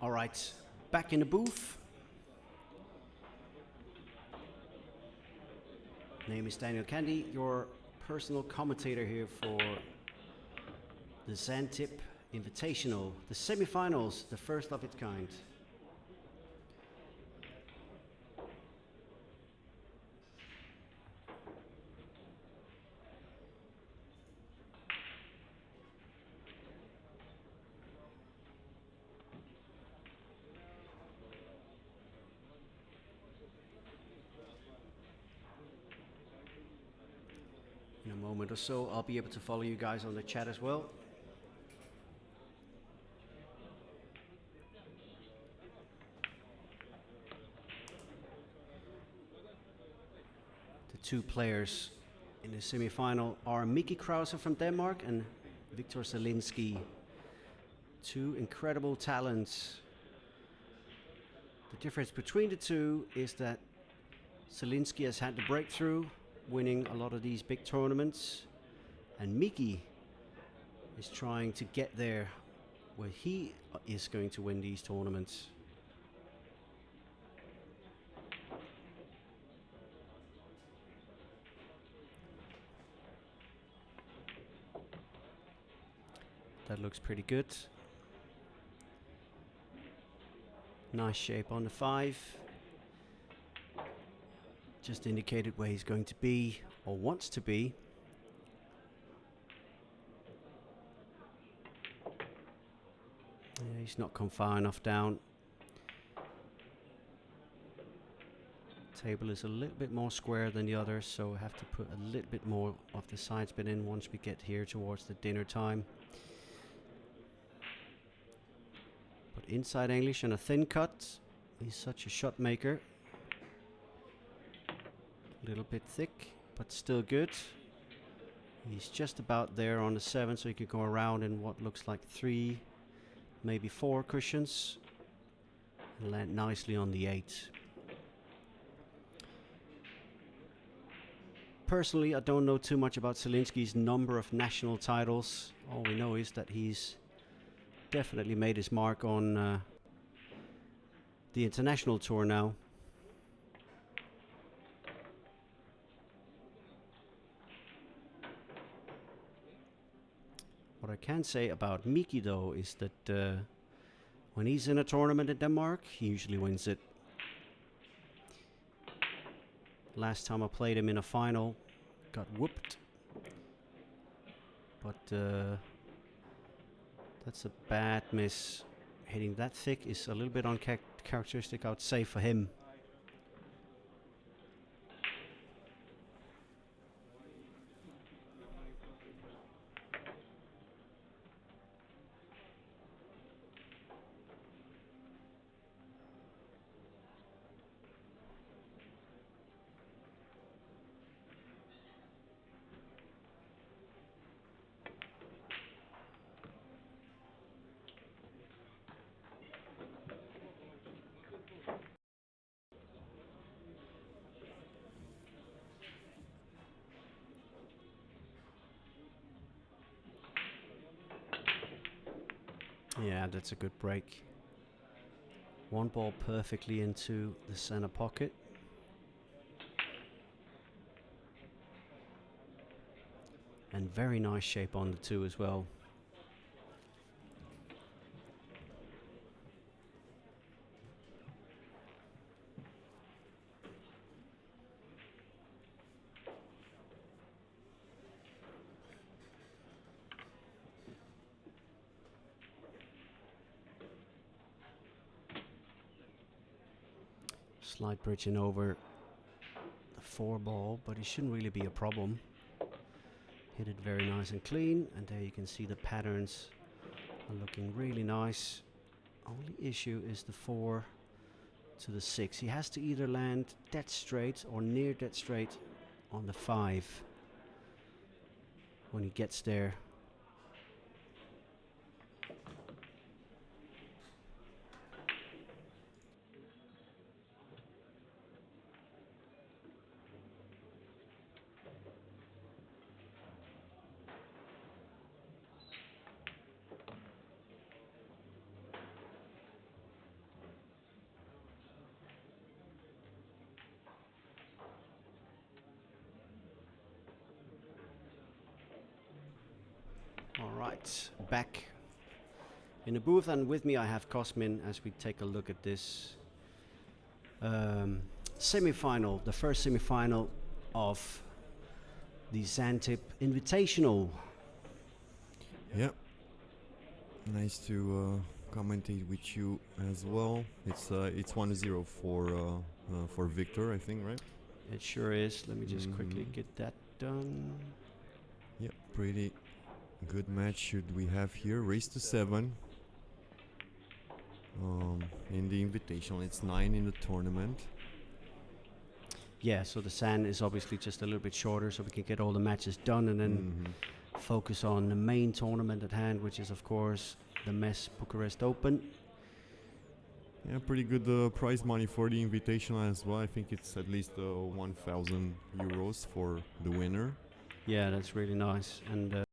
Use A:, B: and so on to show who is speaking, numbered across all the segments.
A: All right, back in the booth. Name is Daniel Candy, your personal commentator here for the ZanTip Invitational, the semifinals, the first of its kind. In a moment or so, I'll be able to follow you guys on the chat as well. The two players in the semi-final are Krause from Denmark and Wiktor Zielinski. Two incredible talents. The difference between the two is that Zielinski has had the breakthrough, winning a lot of these big tournaments, and Miki is trying to get there where he is going to win these tournaments. That looks pretty good. Nice shape on the 5. Just indicated where he's going to be, or wants to be. Yeah, he's not come far enough down. Table is a little bit more square than the others, so I have to put a little bit more of the side spin in once we get here towards the dinner time. But inside English and a thin cut. He's such a shot maker. A little bit thick, but still good. He's just about there on the 7, so he could go around in what looks like 3, maybe 4 cushions, and land nicely on the 8. Personally, I don't know too much about Zielinski's number of national titles. All we know is that he's definitely made his mark on the international tour now. What I can say about Miki, though, is that when he's in a tournament in Denmark, he usually wins it. Last time I played him in a final, got whooped. But that's a bad miss. Hitting that thick is a little bit uncharacteristic, I would say, for him. Yeah, that's a good break. One ball perfectly into the center pocket. And very nice shape on the 2 as well. Slight bridging over the 4 ball, but it shouldn't really be a problem. Hit it very nice and clean, and there you can see the patterns are looking really nice. Only issue is the 4 to the 6. He has to either land dead straight or near dead straight on the 5 when he gets there. All right, back in the booth, and with me I have Cosmin as we take a look at this semi-final, the first semi-final of the ZanTip Invitational.
B: Yeah, nice to commentate with you as well. It's 1-0 for Wiktor, I think, right?
A: It sure is. Let me just quickly get that done.
B: Yeah, pretty good match should we have here. Race to 7. In the Invitational, it's 9 in the tournament.
A: Yeah, so the SAN is obviously just a little bit shorter, so we can get all the matches done and then focus on the main tournament at hand, which is of course the MES Bucharest Open.
B: Yeah, pretty good prize money for the Invitational as well. I think it's at least 1,000 euros for the winner.
A: Yeah, that's really nice. And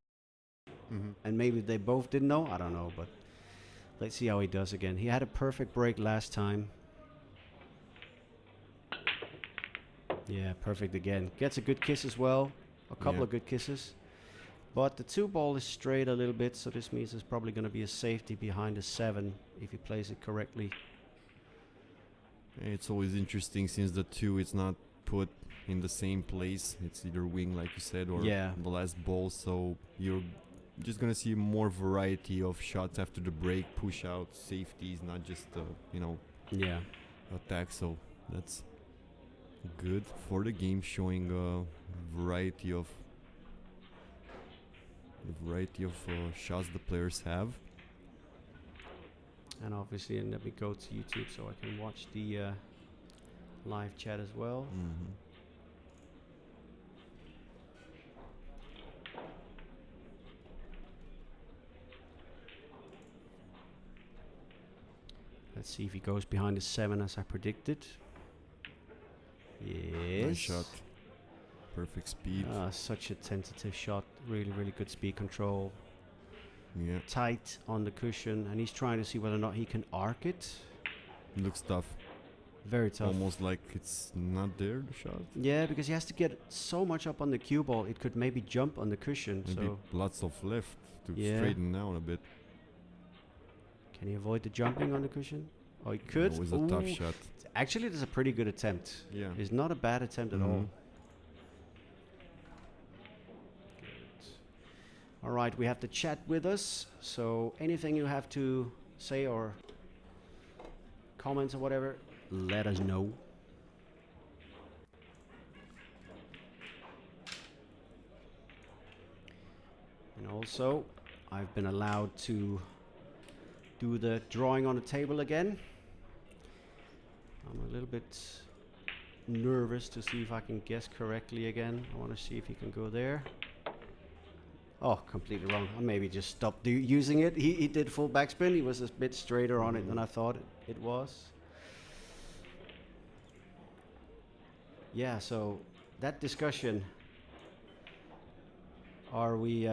A: maybe they both didn't know, I don't know, but let's see how he does again. He had a perfect break last time. Yeah, perfect again. Gets a good kiss as well. A couple of good kisses. But the 2 ball is straight a little bit, so this means there's probably going to be a safety behind the 7 if he plays it correctly.
B: It's always interesting since the 2 is not put in the same place. It's either wing, like you said, or the last ball. So you're just going to see more variety of shots after the break, push out, safeties, not just, attack. So that's good for the game, showing a variety of shots the players have.
A: And obviously, and let me go to YouTube so I can watch the live chat as well. Let's see if he goes behind the 7 as I predicted. Yes.
B: Nice shot. Perfect speed.
A: Such a tentative shot. Really, really good speed control.
B: Yeah.
A: Tight on the cushion, and he's trying to see whether or not he can arc it.
B: Looks tough.
A: Very tough.
B: Almost like it's not there, the shot.
A: Yeah, because he has to get so much up on the cue ball, it could maybe jump on the cushion.
B: Maybe
A: so
B: lots of left to straighten down a bit.
A: Can he avoid the jumping on the cushion? Oh, he could.
B: It was a tough shot.
A: Actually, this is a pretty good attempt.
B: Yeah.
A: It's not a bad attempt at all. All right, we have the chat with us. So anything you have to say or comments or whatever, let us know. And also, I've been allowed to do the drawing on the table again. I'm a little bit nervous to see if I can guess correctly again. I want to see if he can go there. Oh, completely wrong. I maybe just stopped using it. He did full backspin. He was a bit straighter on it than I thought it was. Yeah, so that discussion. Are we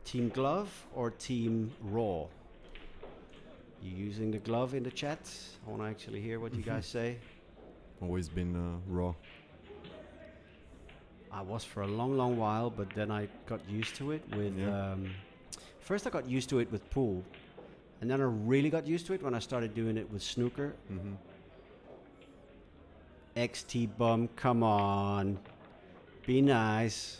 A: team glove or team raw? You using the glove in the chat? I want to actually hear what you guys say.
B: Always been raw.
A: I was for a long, long while, but then I got used to it with... first I got used to it with pool, and then I really got used to it when I started doing it with snooker. XT bum, come on. Be nice.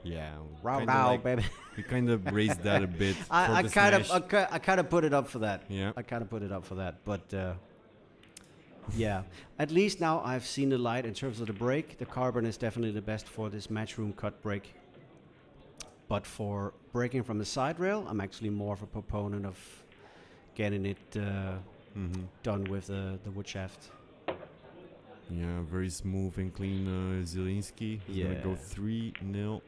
B: Yeah.
A: Row, baby.
B: We kind of raised that a bit.
A: I kind of put it up for that.
B: Yeah.
A: I kind of put it up for that, but... yeah, at least now I've seen the light in terms of the break. The carbon is definitely the best for this matchroom cut break. But for breaking from the side rail, I'm actually more of a proponent of getting it done with the wood shaft.
B: Yeah, very smooth and clean Zielinski. He's going to go 3-0.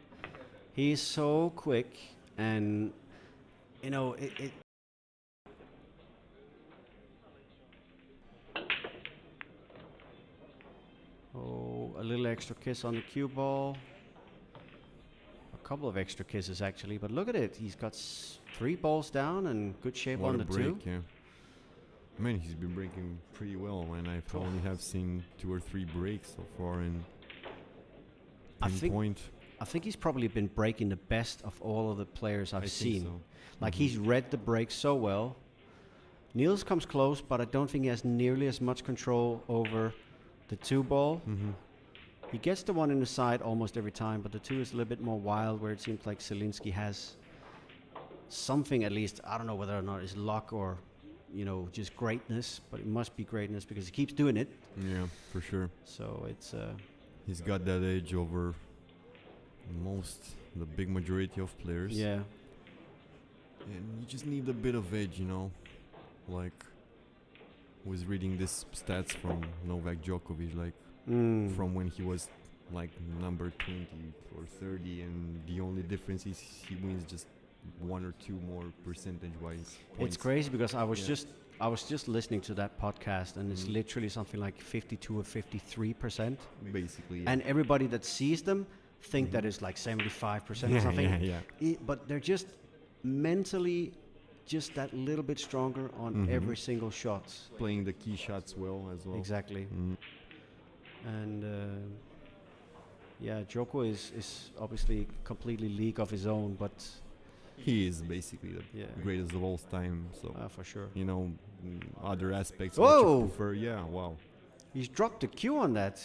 A: He's so quick, and, you know, it oh, a little extra kiss on the cue ball. A couple of extra kisses, actually. But look at it. He's got 3 balls down and good shape on the
B: break,
A: 2.
B: Yeah. I mean, he's been breaking pretty well, and I only have seen 2 or 3 breaks so far in pinpoint.
A: I think he's probably been breaking the best of all of the players I've seen.
B: So.
A: Like he's read the break so well. Niels comes close, but I don't think he has nearly as much control over the 2 ball. He gets the 1 in the side almost every time, but the 2 is a little bit more wild, where it seems like Zielinski has something at least. I don't know whether or not it's luck or, just greatness, but it must be greatness because he keeps doing it.
B: Yeah, for sure.
A: So it's...
B: he's got that edge over the big majority of players.
A: Yeah.
B: And you just need a bit of edge, Like, I was reading this stats from Novak Djokovic, like, from when he was, like, number 20 or 30, and the only difference is he wins just 1 or 2 more percentage-wise.
A: It's crazy because I was just listening to that podcast, and it's literally something like 52 or 53%.
B: Basically,
A: and everybody that sees them think that it's like 75% or something. But they're just mentally just that little bit stronger on every single shot.
B: Playing the key shots well as well.
A: Exactly. And Djoko is obviously completely league of his own, but
B: he is basically the greatest of all time. So
A: for sure.
B: Other aspects.
A: Whoa!
B: Prefer, wow.
A: He's dropped the cue on that.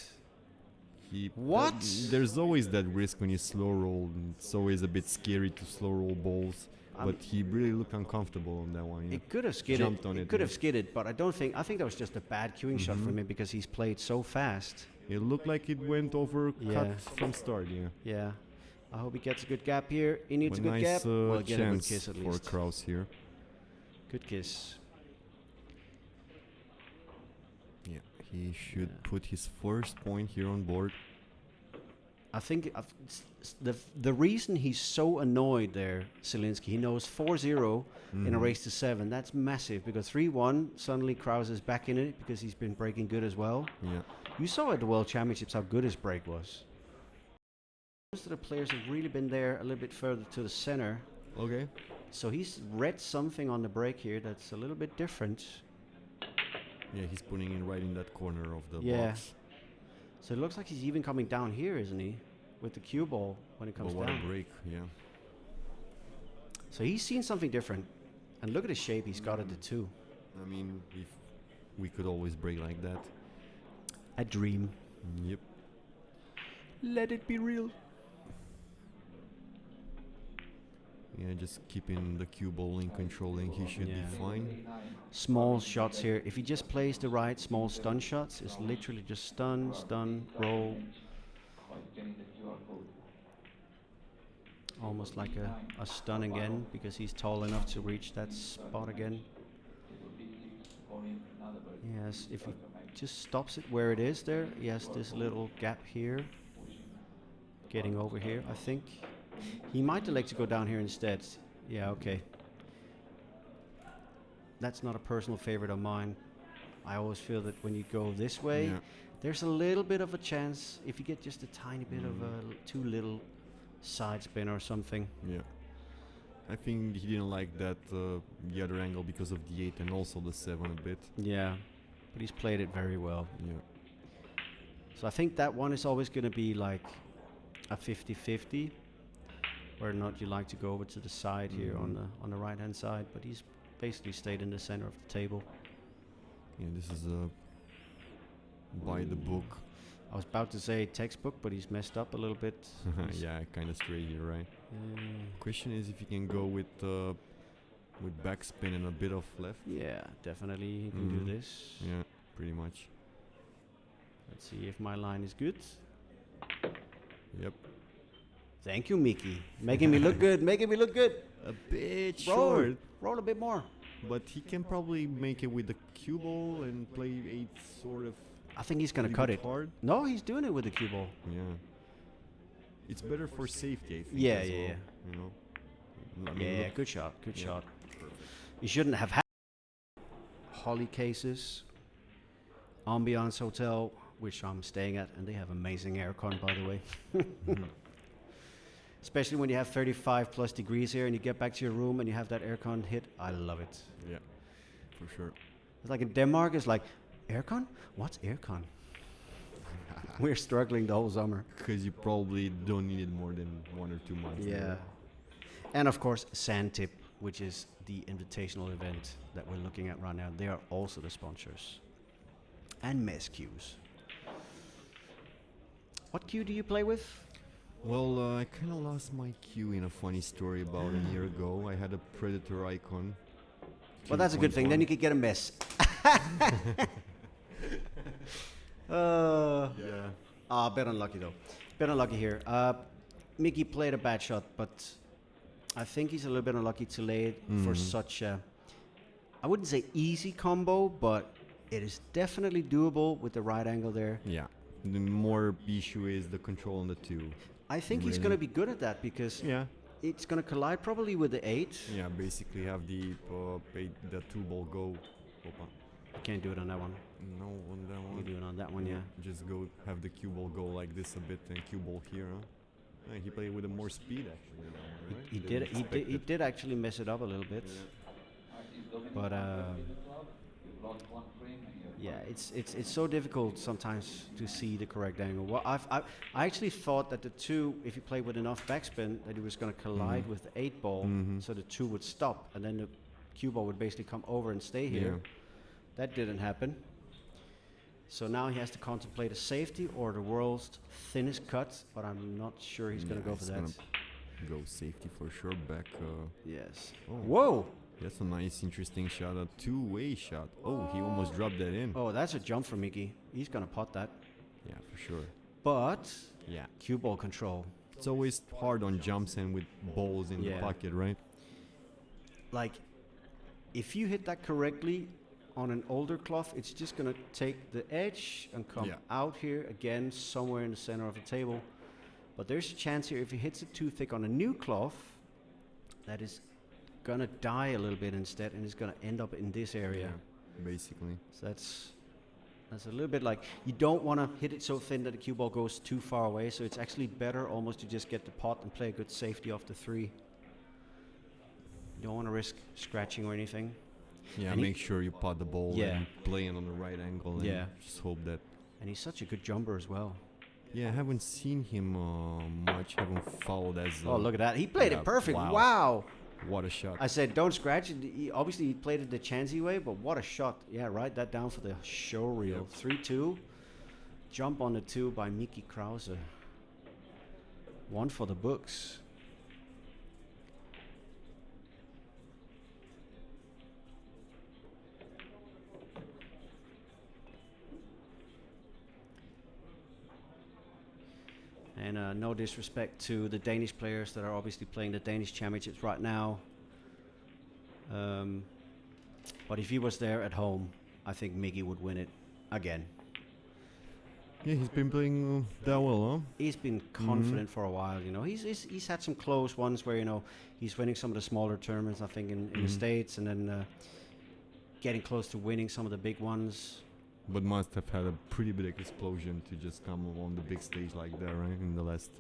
A: What?
B: There's always that risk when you slow roll. It's always a bit scary to slow roll balls. But he really looked uncomfortable on that one.
A: It could have skidded. It could have skidded, but I think that was just a bad cueing shot from him because he's played so fast.
B: It looked like it went over cut from start.
A: Yeah. I hope he gets a good gap here. He needs a good gap.
B: Well,
A: get a good kiss at least.
B: For Krause here.
A: Good kiss.
B: Yeah, he should put his first point here on board.
A: I think the reason he's so annoyed there, Zielinski, he knows 4-0 in a race to 7. That's massive because 3-1, suddenly Krause is back in it because he's been breaking good as well.
B: Yeah.
A: You saw at the World Championships how good his break was. Most of the players have really been there a little bit further to the center.
B: Okay.
A: So he's read something on the break here that's a little bit different.
B: Yeah, he's putting it right in that corner of the box.
A: So it looks like he's even coming down here, isn't he? With the cue ball when it comes down.
B: What a break, yeah.
A: So he's seen something different. And look at the shape he's got at the 2.
B: I mean, if we could always break like that.
A: A dream.
B: Yep.
A: Let it be real.
B: Yeah, just keeping the cue ball in controlling, he should be fine.
A: Small shots here. If he just plays the right small stun shots, it's literally just stun, roll. Almost like a stun again, because he's tall enough to reach that spot again. Yes, if he just stops it where it is there, he has this little gap here. Getting over here, I think. He might elect to go down here instead. Yeah, okay. That's not a personal favorite of mine. I always feel that when you go this way, there's a little bit of a chance if you get just a tiny bit of a too little side spin or something.
B: Yeah. I think he didn't like that the other angle because of the 8 and also the 7 a bit.
A: Yeah, but he's played it very well.
B: Yeah.
A: So I think that one is always going to be like a 50-50. Whether or not you like to go over to the side here on the right hand side, but he's basically stayed in the center of the table.
B: Yeah, this is by the book.
A: I was about to say textbook, but he's messed up a little bit.
B: Yeah, kind of straight here, right? Question is if you can go with backspin and a bit of left.
A: Yeah, definitely he can do this.
B: Yeah, pretty much.
A: Let's see if my line is good.
B: Yep.
A: Thank you, Mickey. Making me look good. Making me look good.
B: A bit short.
A: Roll a bit more.
B: But he can probably make it with the cue ball and play 8 sort of.
A: I think he's going to cut it.
B: Hard.
A: No, he's doing it with the cue ball.
B: Yeah. It's better for safety, I think.
A: Yeah,
B: as
A: yeah,
B: well,
A: yeah.
B: You know? I mean,
A: Good shot. Good shot. You shouldn't have had Holly cases, Ambiance Hotel, which I'm staying at, and they have amazing aircon, by the way. Especially when you have 35 plus degrees here and you get back to your room and you have that aircon hit. I love it.
B: Yeah, for sure.
A: It's like in Denmark, it's like, aircon? What's aircon? We're struggling the whole summer.
B: Because you probably don't need it more than 1 or 2 months.
A: Yeah. And of course, ZanTip, which is the invitational event that we're looking at right now. They are also the sponsors. And mess cues. What cue do you play with?
B: Well, I kind of lost my cue in a funny story about a year ago. I had a Predator icon.
A: Well, that's a good thing. Then you could get a mess. Yeah. Bit unlucky though. Bit unlucky here. Mickey played a bad shot, but I think he's a little bit unlucky to lay it for such a, I wouldn't say easy combo, but it is definitely doable with the right angle there.
B: Yeah. The more issue is the control on the 2.
A: I think he's going to be good at that because it's going to collide probably with the 8.
B: Yeah, basically have the 2 ball go. Opa.
A: You can't do it on that one.
B: No, on that one.
A: You do it on that one, yeah.
B: Just go have the cue ball go like this a bit and cue ball here. Huh? He played with more speed actually. Right?
A: He did actually mess it up a little bit. Yeah. But yeah, it's so difficult sometimes to see the correct angle. Well, I actually thought that the 2, if you play with enough backspin, that it was going to collide with the 8 ball, so the 2 would stop, and then the cue ball would basically come over and stay here. Yeah. That didn't happen. So now he has to contemplate a safety or the world's thinnest cut, but I'm not sure he's going to go for that.
B: Go safety for sure. Back.
A: Yes.
B: Oh.
A: Whoa!
B: That's a nice, interesting shot. A 2-way shot. Oh, he almost dropped that in.
A: Oh, that's a jump for Mickey. He's going to pot that.
B: Yeah, for sure.
A: But cue ball control.
B: It's always hard on jumps and with balls in the pocket, right?
A: Like, if you hit that correctly on an older cloth, it's just going to take the edge and come out here again somewhere in the center of the table. But there's a chance here if he hits it too thick on a new cloth, that is going to die a little bit instead, and it's going to end up in this area.
B: Yeah, basically.
A: So that's a little bit like, you don't want to hit it so thin that the cue ball goes too far away, so it's actually better almost to just get the pot and play a good safety off the 3. You don't want to risk scratching or anything.
B: Yeah, and make sure you pot the ball and play it on the right angle and just hope that.
A: And he's such a good jumper as well.
B: Yeah, I haven't seen him much, haven't followed as...
A: oh, look at that. He played it perfect. Wow.
B: What a shot.
A: I said, don't scratch it. Obviously, he played it the chancy way, but what a shot. Yeah, write that down for the show reel. 3-2. Jump on the 2 by Mickey Krause. 1 for the books. And no disrespect to the Danish players that are obviously playing the Danish championships right now. But if he was there at home, I think Mickey would win it again.
B: Yeah, he's been playing that well, huh?
A: He's been confident for a while, you know. He's had some close ones where, you know, he's winning some of the smaller tournaments, I think, in the States, and then getting close to winning some of the big ones.
B: But must have had a pretty big explosion to just come on the big stage like that, right? In the last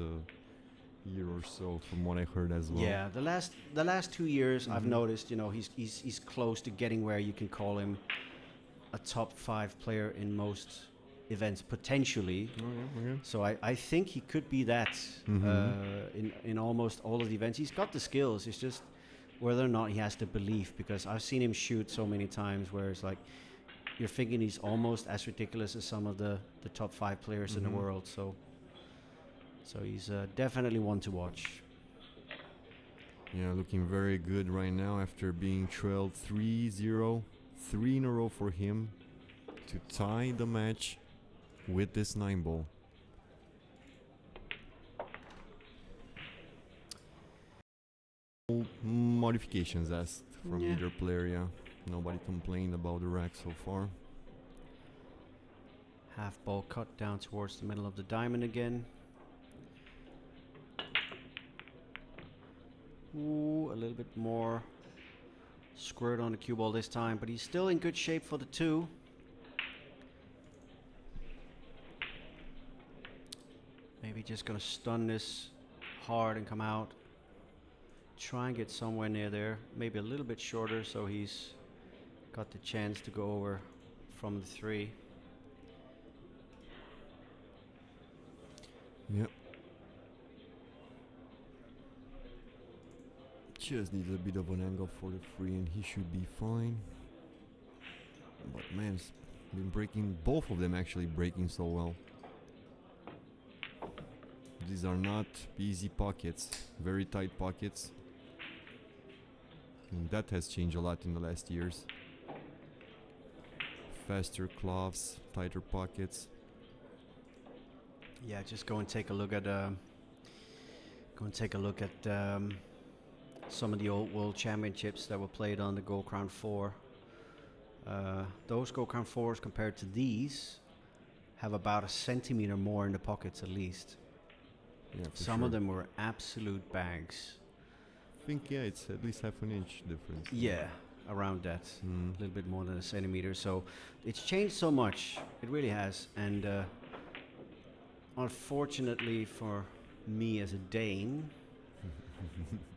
B: year or so, from what I heard as well.
A: Yeah, the last 2 years, I've noticed, you know, he's close to getting where you can call him a top 5 player in most events potentially. So I think he could be that in almost all of the events. He's got the skills. It's just whether or not he has the belief, because I've seen him shoot so many times where it's like, you're thinking he's almost as ridiculous as some of the top 5 players in the world. So he's definitely one to watch.
B: Yeah, looking very good right now after being trailed 3-0. 3 in a row for him to tie the match with this 9 ball. Modifications asked from either player, yeah. Nobody complained about the rack so far.
A: Half ball cut down towards the middle of the diamond again. Ooh, a little bit more squirt on the cue ball this time, but he's still in good shape for the 2. Maybe just gonna stun this hard and come out. Try and get somewhere near there, maybe a little bit shorter, so he's got the chance to go over from the 3.
B: Just needs a bit of an angle for the free and he should be fine. But man, it's been breaking, both of them actually breaking so well. These are not easy pockets, very tight pockets. And that has changed a lot in the last years. Faster cloths, tighter pockets.
A: Yeah, just go and take a look at some of the old World Championships that were played on the Gold Crown 4. Those Gold Crown 4s compared to these have about a centimeter more in the pockets at least.
B: Yeah,
A: some of them were absolute bags.
B: I think it's at least half an inch difference.
A: Yeah, around that, a little bit more than a centimeter. So it's changed so much, it really has. And unfortunately for me as a Dane,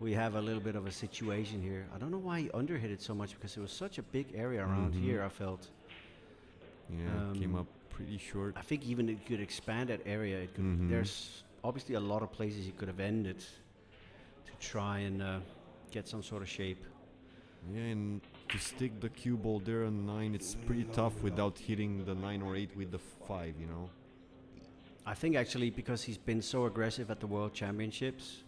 A: we have a little bit of a situation here. I don't know why he underhit it so much, because it was such a big area around here, I felt.
B: Yeah, came up pretty short.
A: I think even it could expand that area. It could, there's obviously a lot of places you could have ended to try and get some sort of shape.
B: Yeah, and to stick the cue ball there on 9, it's pretty tough without hitting the 9 or 8 with the 5, you know.
A: I think actually because he's been so aggressive at the World Championships.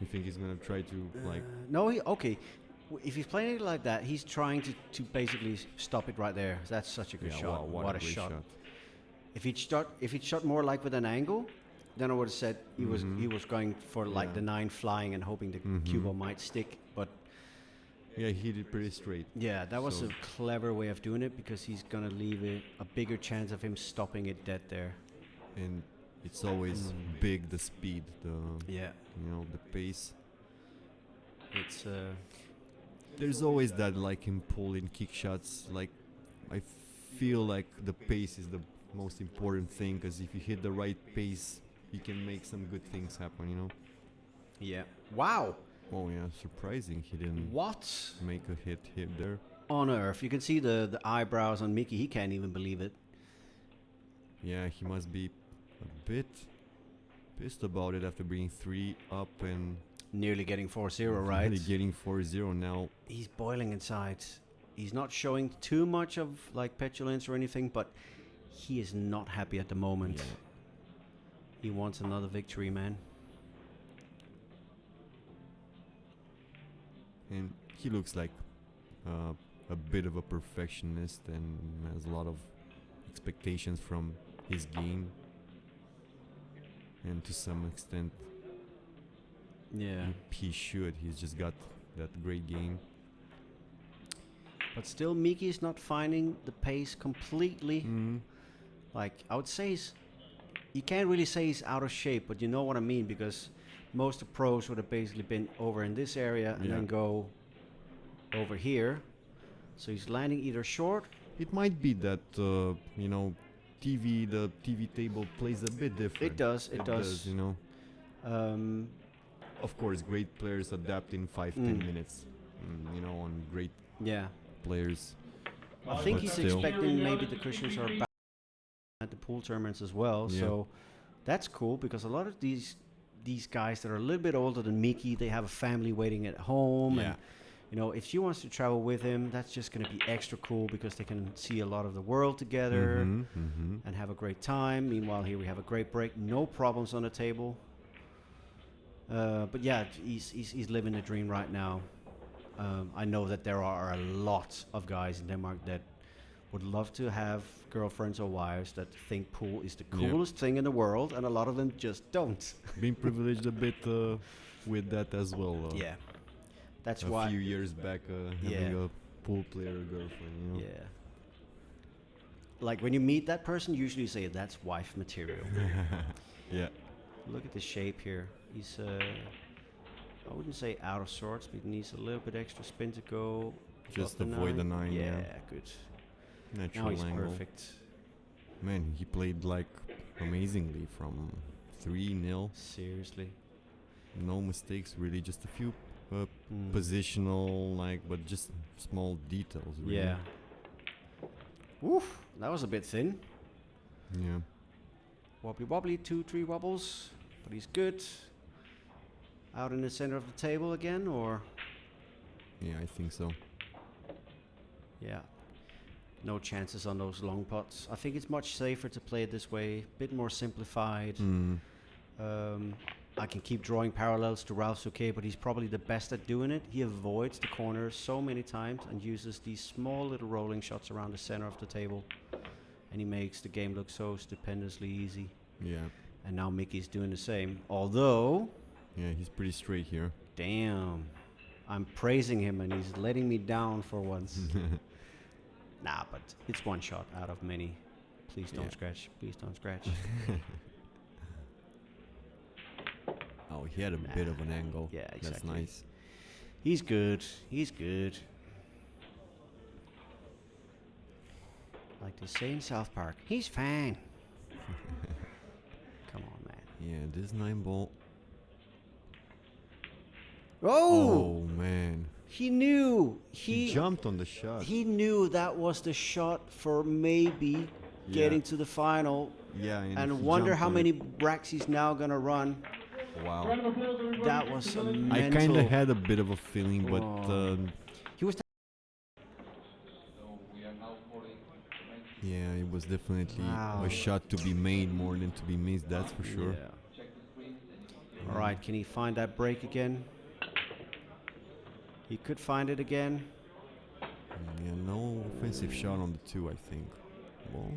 B: You think he's gonna try to like?
A: No, if he's playing it like that, he's trying to basically stop it right there. That's such a good shot.
B: Wow, what a shot.
A: If he'd shot more like with an angle, then I would have said he was going for like the 9 flying and hoping the cue ball might stick. But
B: yeah, he hit it pretty straight.
A: Yeah, that was a clever way of doing it, because he's gonna leave a bigger chance of him stopping it dead there.
B: And it's always big, the speed, the pace.
A: It's
B: there's always that like in pull in kick shots. Like I feel like the pace is the most important thing, because if you hit the right pace, you can make some good things happen, you know.
A: Yeah. Wow.
B: Oh yeah, surprising he didn't make a hit there.
A: On earth, you can see the eyebrows on Mickey. He can't even believe it.
B: Yeah, he must be a bit pissed about it after bringing 3 up and
A: nearly getting 4-0, right?
B: Nearly getting 4-0 now.
A: He's boiling inside. He's not showing too much of like petulance or anything, but he is not happy at the moment. Yeah. He wants another victory, man.
B: And he looks like a bit of a perfectionist and has a lot of expectations from his game. And to some extent,
A: yeah,
B: he should. He's just got that great game.
A: But still, Miki is not finding the pace completely. Like, I would say you can't really say he's out of shape, but you know what I mean, because most of the pros would have basically been over in this area and then go over here. So he's landing either short.
B: It might be that, the TV table plays a bit different.
A: It does.
B: You know. Of course, great players adapt in 5-10 minutes. On great players.
A: I think he's expecting maybe the cushions are back at the pool tournaments as well. Yeah. So that's cool, because a lot of these guys that are a little bit older than Miki, they have a family waiting at home. Yeah. And if she wants to travel with him, that's just going to be extra cool, because they can see a lot of the world together and have a great time. Meanwhile, here we have a great break. No problems on the table. But yeah, he's living the dream right now. I know that there are a lot of guys in Denmark that would love to have girlfriends or wives that think pool is the coolest thing in the world, and a lot of them just don't.
B: Being privileged a bit with that as well.
A: Yeah. That's why
B: a few years back having a pool player girlfriend,
A: Yeah. Like when you meet that person, usually you say that's wife material.
B: Yeah.
A: Look at the shape here. He's I wouldn't say out of sorts, but he needs a little bit extra spin to go.
B: Just avoid the 9.
A: Yeah, good.
B: Natural
A: now he's
B: angle.
A: Perfect.
B: Man, he played like amazingly from 3-0.
A: Seriously.
B: No mistakes, really, just a few positional, but just small details, really.
A: Yeah. Oof, that was a bit thin.
B: Yeah.
A: Wobbly wobbly, 2-3 wobbles, but he's good. out in the center of the table again, or?
B: Yeah, I think so.
A: Yeah. No chances on those long pots. I think it's much safer to play it this way, a bit more simplified. I can keep drawing parallels to Ralph Souquet, but he's probably the best at doing it. He avoids the corners so many times and uses these small little rolling shots around the center of the table. And he makes the game look so stupendously easy.
B: Yeah.
A: And now Mickey's doing the same. Although...
B: Yeah, he's pretty straight here.
A: Damn. I'm praising him and he's letting me down for once. Nah, but it's one shot out of many. Please don't scratch. Please don't scratch.
B: Oh, he had a bit of an angle.
A: Yeah, exactly.
B: That's nice.
A: He's good. He's good. Like they say in South Park, he's fine. Come on, man.
B: Yeah, this 9-ball.
A: Oh!
B: Oh, man.
A: He knew.
B: He jumped on the shot.
A: He knew that was the shot for maybe getting to the final.
B: Yeah,
A: and wonder how many racks he's now going to run.
B: Wow.
A: That was a mental...
B: I kind of had a bit of a feeling, but...
A: he was...
B: yeah, it was definitely a shot to be made more than to be missed, that's for sure.
A: Yeah. All right, can he find that break again? He could find it again.
B: Yeah, no offensive shot on the 2, I think.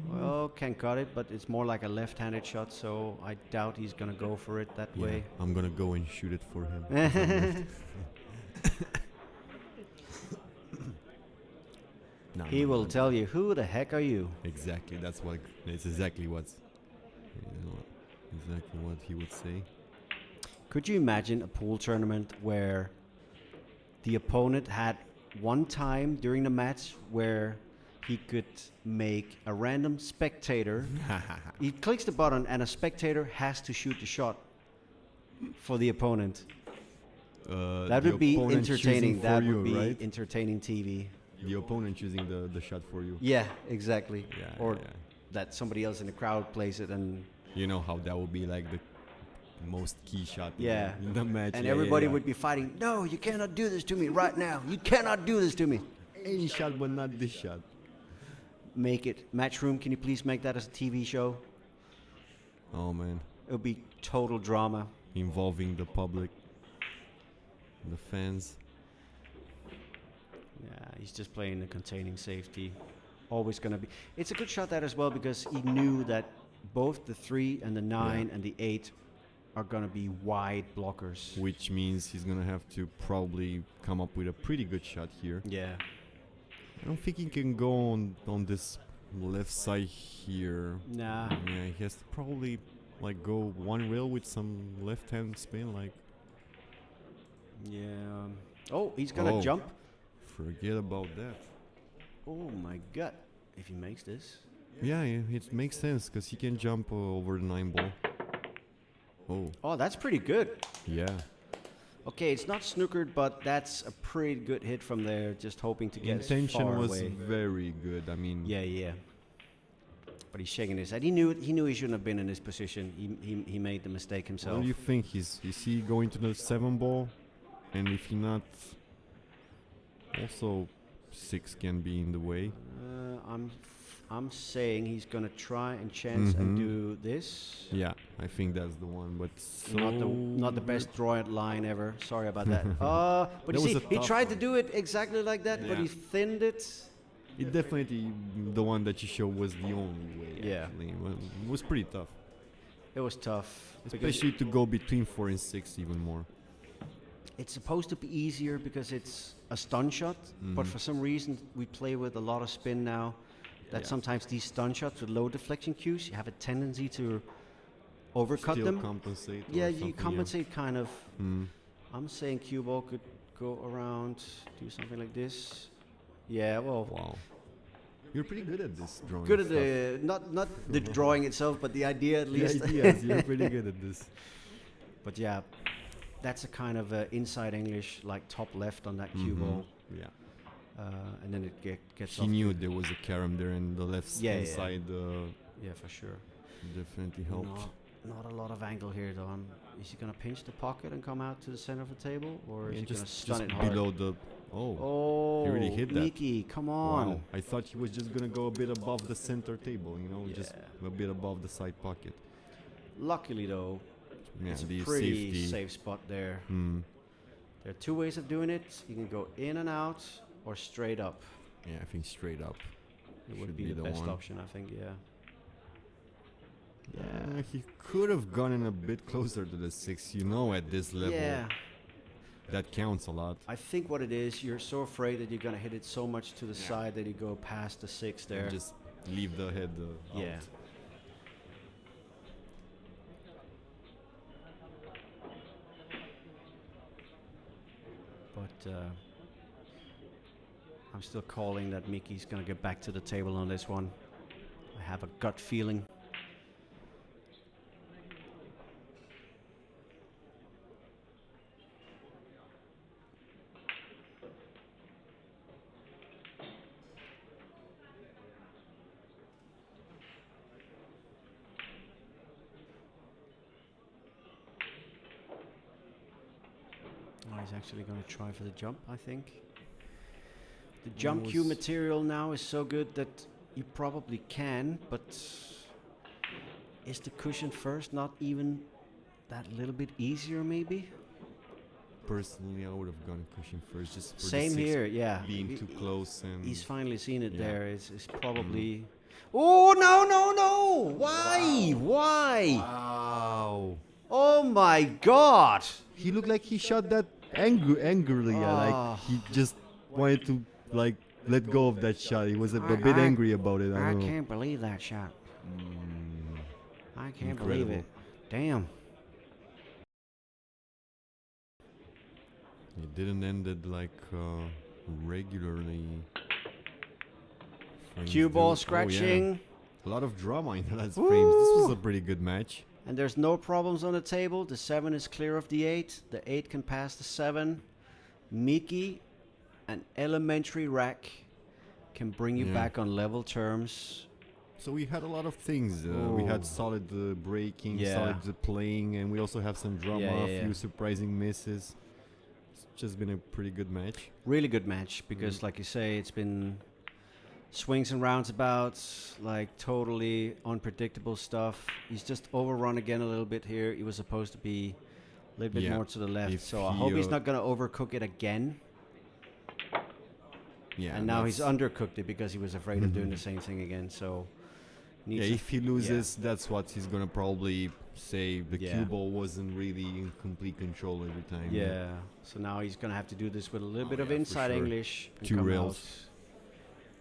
A: Well, Ken got it, but it's more like a left-handed shot, so I doubt he's going to go for it that way.
B: I'm going to go and shoot it for him. No,
A: he will tell you, who the heck are you?
B: Exactly, that's exactly what he would say.
A: Could you imagine a pool tournament where the opponent had one time during the match where he could make a random spectator. He clicks the button and a spectator has to shoot the shot for the opponent. That would be entertaining. That would be entertaining TV.
B: The opponent choosing the shot for you.
A: Yeah, exactly. Or that somebody else in the crowd plays it, and
B: you know how that would be like the most key shot in the match.
A: And everybody would be fighting. No, you cannot do this to me right now. You cannot do this to me.
B: Any shot, but not this shot.
A: Make it. Matchroom, can you please make that as a TV show?
B: Oh, man.
A: It would be total drama.
B: Involving the public, the fans.
A: Yeah, he's just playing the containing safety. Always going to be. It's a good shot that as well because he knew that both the 3 and the 9 and the 8 are going to be wide blockers.
B: Which means he's going to have to probably come up with a pretty good shot here.
A: Yeah.
B: I don't think he can go on this left side here.
A: Nah.
B: Yeah, he has to probably like go one rail with some left-hand spin, like.
A: Yeah. Oh, he's gonna jump.
B: Forget about that.
A: Oh my God! If he makes this.
B: Yeah, it makes sense because he can jump over the 9-ball.
A: Oh, that's pretty good.
B: Yeah.
A: Okay, it's not snookered, but that's a pretty good hit from there. Just hoping to get
B: intention
A: far
B: was
A: away.
B: Very good. I mean.
A: Yeah. But he's shaking his head. He knew he shouldn't have been in this position. He made the mistake himself.
B: What do you think? Is he going to the 7-ball? And if he not, also 6 can be in the way.
A: I'm saying he's gonna try and chance and do this.
B: Yeah, I think that's the one, but
A: not the best draw line ever. Sorry about that. But you see, he tried to do it exactly like that, but he thinned it.
B: It definitely, the one that you showed was the only way.
A: Yeah,
B: actually. It was pretty tough.
A: It was tough,
B: especially to go between 4 and 6 even more.
A: It's supposed to be easier because it's a stun shot, but for some reason we play with a lot of spin now. That sometimes these stun shots with low deflection cues, you have a tendency to overcut them.
B: Compensate.
A: Yeah, you compensate kind of. I'm saying cue ball could go around, do something like this. Yeah, well.
B: Wow. You're pretty good at this drawing.
A: Good at the not the drawing itself, but the idea at least.
B: The ideas, you're pretty good at this.
A: But yeah, that's a kind of inside English, like top left on that cue ball.
B: Yeah.
A: And then it gets.
B: He knew there was a carom there, and the left side.
A: Yeah, for sure.
B: Definitely helped.
A: Not a lot of angle here, though. Is he going to pinch the pocket and come out to the center of the table? Or is he going to stun it hard?
B: Below the... Oh, he really hit that.
A: Mickey, come on.
B: Wow. I thought he was just going to go a bit above the center table, you know, just a bit above the side pocket.
A: Luckily, though, it's a pretty safe spot there. There are two ways of doing it. You can go in and out or straight up.
B: Yeah, I think straight up.
A: It would be the best option, I think,
B: he could have gone in a bit closer to the 6, you know, at this level.
A: Yeah.
B: That counts a lot.
A: I think what it is, you're so afraid that you're going to hit it so much to the side that you go past the 6 there.
B: And just leave the head out.
A: Yeah. But I'm still calling that Mickey's going to get back to the table on this one. I have a gut feeling. He's actually going to try for the jump, I think. The jump cue material now is so good that you probably can, but is the cushion first not even that little bit easier, maybe?
B: Personally, I would have gone cushion first, just for
A: Same
B: the 6
A: here, yeah.
B: being too close. And
A: he's finally seen it there. It's probably... Oh, no! Why? Why?
B: Wow.
A: Oh, my God!
B: He looked like he shot that angrily. Like he just wanted to let go of that shot. He was a bit angry about it.
A: I can't believe that shot. I can't believe it. Damn.
B: It didn't end it regularly.
A: Cue ball scratching.
B: A lot of drama in the last frames. This was a pretty good match.
A: And there's no problems on the table. The 7 is clear of the 8. The 8 can pass the 7. Mickey, an elementary rack, can bring you back on level terms.
B: So we had a lot of things. We had solid breaking, solid playing, and we also have some drama, a few surprising misses. It's just been a pretty good match.
A: Really good match because, like you say, it's been swings and roundabouts, totally unpredictable stuff. He's just overrun again a little bit here. He was supposed to be a little bit more to the left, so I hope he's not going to overcook it again. Yeah, and now he's undercooked it because he was afraid of doing the same thing again. So
B: if he loses, that's what he's going to probably say. The cue ball wasn't really in complete control every time.
A: Yeah, so now he's going to have to do this with a little bit of inside English. And
B: 2 rails.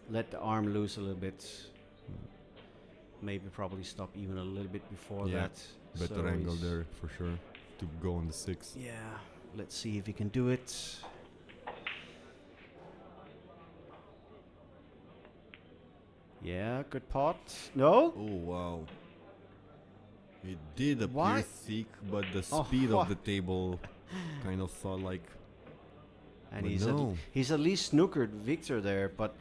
A: Let the arm loose a little bit. Maybe probably stop even a little bit before that.
B: Better angle there for sure to go on the 6.
A: Yeah, let's see if he can do it. Yeah, good pot. No?
B: Oh, wow. It did appear thick, but the speed of the table kind of thought
A: And he's at least snookered Wiktor there, but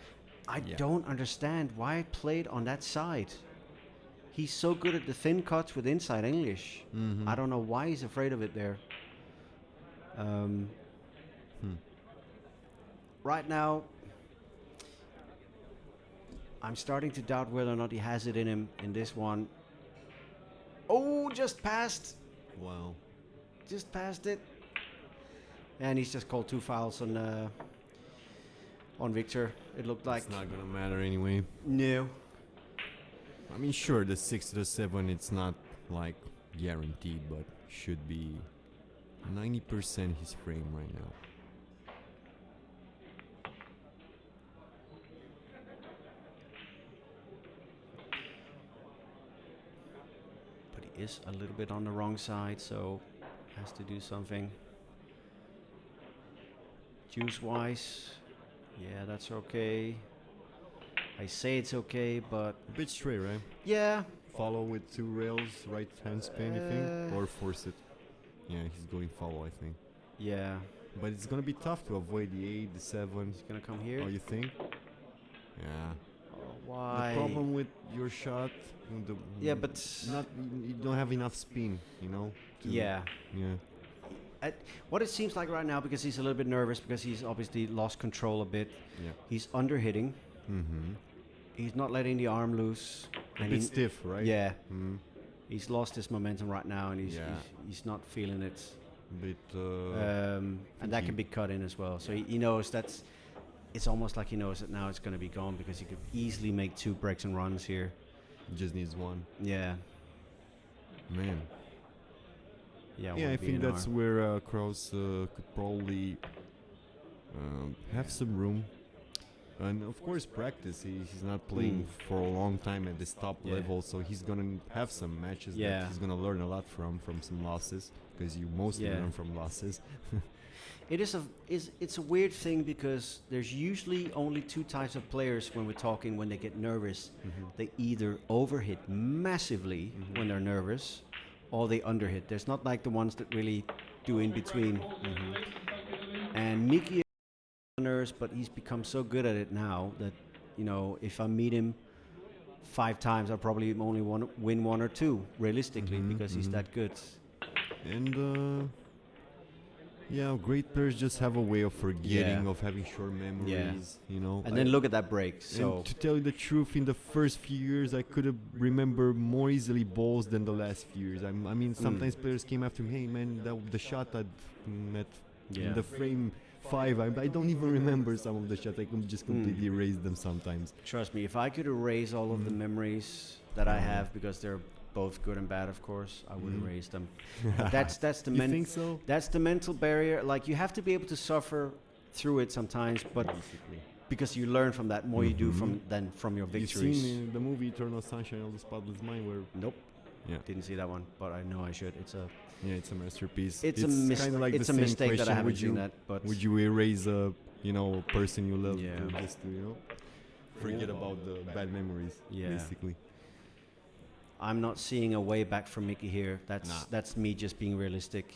A: I don't understand why I played on that side. He's so good at the thin cuts with inside English. I don't know why he's afraid of it there. Right now, I'm starting to doubt whether or not he has it in him in this one. Oh, just passed.
B: Wow.
A: Just passed it. And he's just called 2 fouls on Wiktor. It looked like...
B: It's not going to matter anyway.
A: No.
B: I mean, sure, the 6 to the 7, it's not guaranteed, but should be 90% his frame right now.
A: Is a little bit on the wrong side, so has to do something. Juice wise, yeah, that's okay. I say it's okay, but
B: a bit straight, right?
A: Yeah.
B: Follow with 2 rails, right hand spin, you think, or force it? Yeah, he's going follow, I think.
A: Yeah,
B: but it's gonna be tough to avoid the 8, the 7.
A: He's gonna come here.
B: Oh, you think? Yeah.
A: Oh, Why?
B: The problem with your shot,
A: but
B: you don't have enough spin, you know.
A: Yeah.
B: Yeah.
A: What it seems like right now, because he's a little bit nervous, because he's obviously lost control a bit.
B: Yeah.
A: He's underhitting.
B: Mm-hmm.
A: He's not letting the arm loose.
B: A bit stiff, right?
A: Yeah.
B: Mm.
A: He's lost his momentum right now, and he's not feeling it.
B: A bit.
A: And that can be cut in as well. So he knows that's. It's almost like he knows that now it's going to be gone, because he could easily make 2 breaks and runs here.
B: He just needs one.
A: Yeah.
B: Man.
A: Yeah,
B: I think that's where Krause could probably have some room. And of course, practice. He's not playing for a long time at this top level, so he's gonna have some matches that he's gonna learn a lot from some losses, because you mostly learn from losses.
A: It's a weird thing, because there's usually only 2 types of players when we're talking when they get nervous. Mm-hmm. They either overhit massively when they're nervous, or they underhit. There's not like the ones that really do in between. Mm-hmm. And Miki is nervous, but he's become so good at it now that, if I meet him 5 times, I'll probably only win 1 or 2 realistically, because he's that good.
B: And great players just have a way of forgetting, of having short memories,
A: And then look at that break. So
B: and to tell you the truth, in the first few years, I could have remembered more easily balls than the last few years. I mean, sometimes players came after me, hey man, the shot I met in the frame 5, I don't even remember some of the shots. I could just completely erase them sometimes.
A: Trust me, if I could erase all of the memories that I have, because they're both good and bad, of course, I would erase them. But that's the
B: You think so?
A: That's the mental barrier. Like, you have to be able to suffer through it sometimes, but because you learn from that more you do from your victories.
B: You've seen the movie Eternal Sunshine of the Spotless Mind, where
A: didn't see that one, but I know I should. It's
B: a masterpiece.
A: It's
B: kind of like
A: it's
B: the
A: a
B: same
A: mistake that I haven't
B: question,
A: seen that. But
B: would you erase a person you love just to forget about the bad memories? Basically.
A: I'm not seeing a way back from Miki here. That's me just being realistic.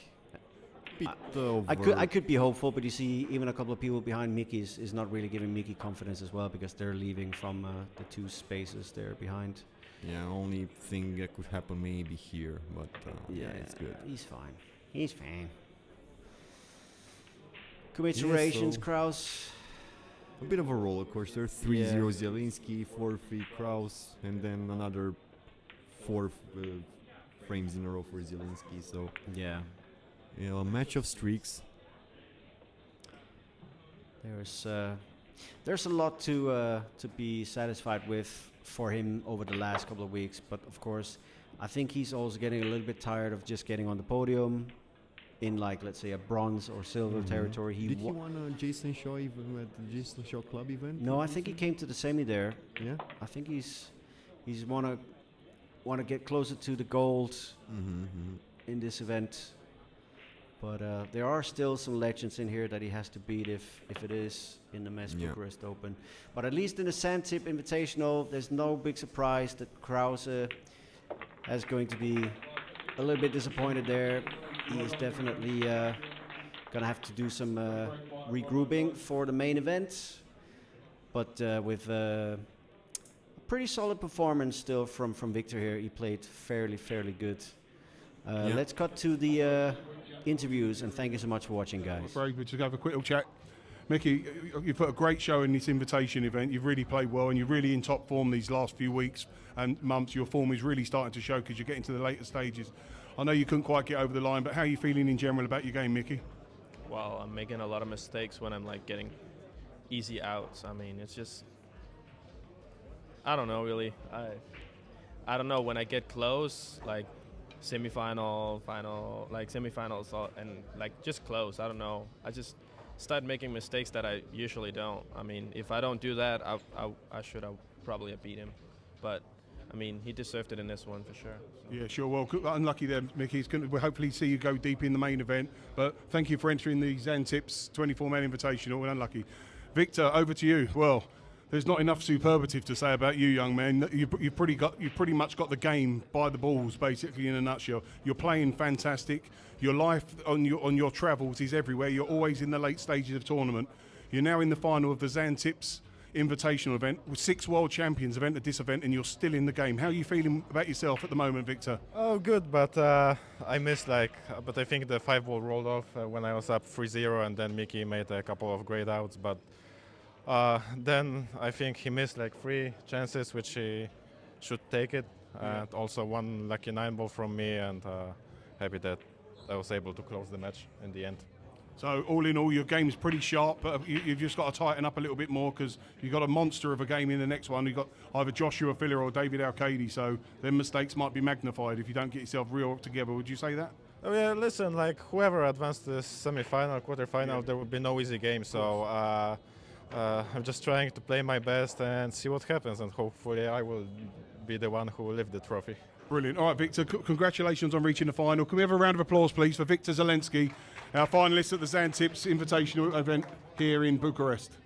A: I could be hopeful, but you see, even a couple of people behind Miki is not really giving Miki confidence as well, because they're leaving from the 2 spaces there behind.
B: Yeah, only thing that could happen maybe here, but it's good.
A: He's fine. Congratulations, Krause.
B: A bit of a roller coaster. 3-0 Zielinski, 4-3 Krause, and then another 4 frames in a row for Zielinski. So a match of streaks.
A: There's a lot to be satisfied with for him over the last couple of weeks, but of course, I think he's also getting a little bit tired of just getting on the podium in, like, let's say, a bronze or silver territory.
B: Did he won a Jayson show even at the Jayson show club event?
A: No, I think he came to the semi there.
B: Yeah,
A: I think he's want to get closer to the gold in this event. But there are still some legends in here that he has to beat if it is in the Bucharest Open. But at least in the ZanTip Invitational, there's no big surprise that Krause is going to be a little bit disappointed there. He is definitely going to have to do some regrouping for the main event. But with a pretty solid performance still from Wiktor here. He played fairly good. Let's cut to the interviews, and thank you so much for watching, guys.
C: Very good to have a quick little chat. Miki, you've put a great show in this invitation event. You've really played well, and you're really in top form these last few weeks and months. Your form is really starting to show because you're getting to the later stages. I know you couldn't quite get over the line, but how are you feeling in general about your game, Miki?
D: Well, I'm making a lot of mistakes when I'm getting easy outs. I mean, it's just, I don't know really. I don't know, when I get close, semifinal, final, semifinals, and just close. I don't know. I just start making mistakes that I usually don't. I mean, if I don't do that, I should have probably beat him. But I mean, he deserved it in this one for sure. So.
C: Yeah, sure. Well, unlucky there, Miki. We'll hopefully see you go deep in the main event. But thank you for entering the ZanTip's 24-man Invitational. And unlucky, Wiktor. Over to you. Well, there's not enough superlative to say about you, young man. You've pretty much got the game by the balls, basically, in a nutshell. You're playing fantastic. Your life on your travels is everywhere. You're always in the late stages of tournament. You're now in the final of the ZanTip's Invitational event with 6 world champions have entered this event, and you're still in the game. How are you feeling about yourself at the moment, Wiktor?
E: Oh, good, but I missed but I think the 5-ball rolled off when I was up 3-0, and then Mickey made a couple of great outs, but then I think he missed 3 chances, which he should take it, and also 1 lucky 9-ball from me, and happy that I was able to close the match in the end.
C: So all in all, your game's pretty sharp, but you've just got to tighten up a little bit more because you've got a monster of a game in the next one. You've got either Joshua Filler or David Alcady, so their mistakes might be magnified if you don't get yourself real together. Would you say that?
E: Oh yeah, listen, whoever advanced the semi-final, quarter-final, there will be no easy game, so I'm just trying to play my best and see what happens, and hopefully I will be the one who will lift the trophy.
C: Brilliant. All right, Wiktor, congratulations on reaching the final. Can we have a round of applause, please, for Wiktor Zielinski, our finalist at the ZanTip's Invitational event here in Bucharest?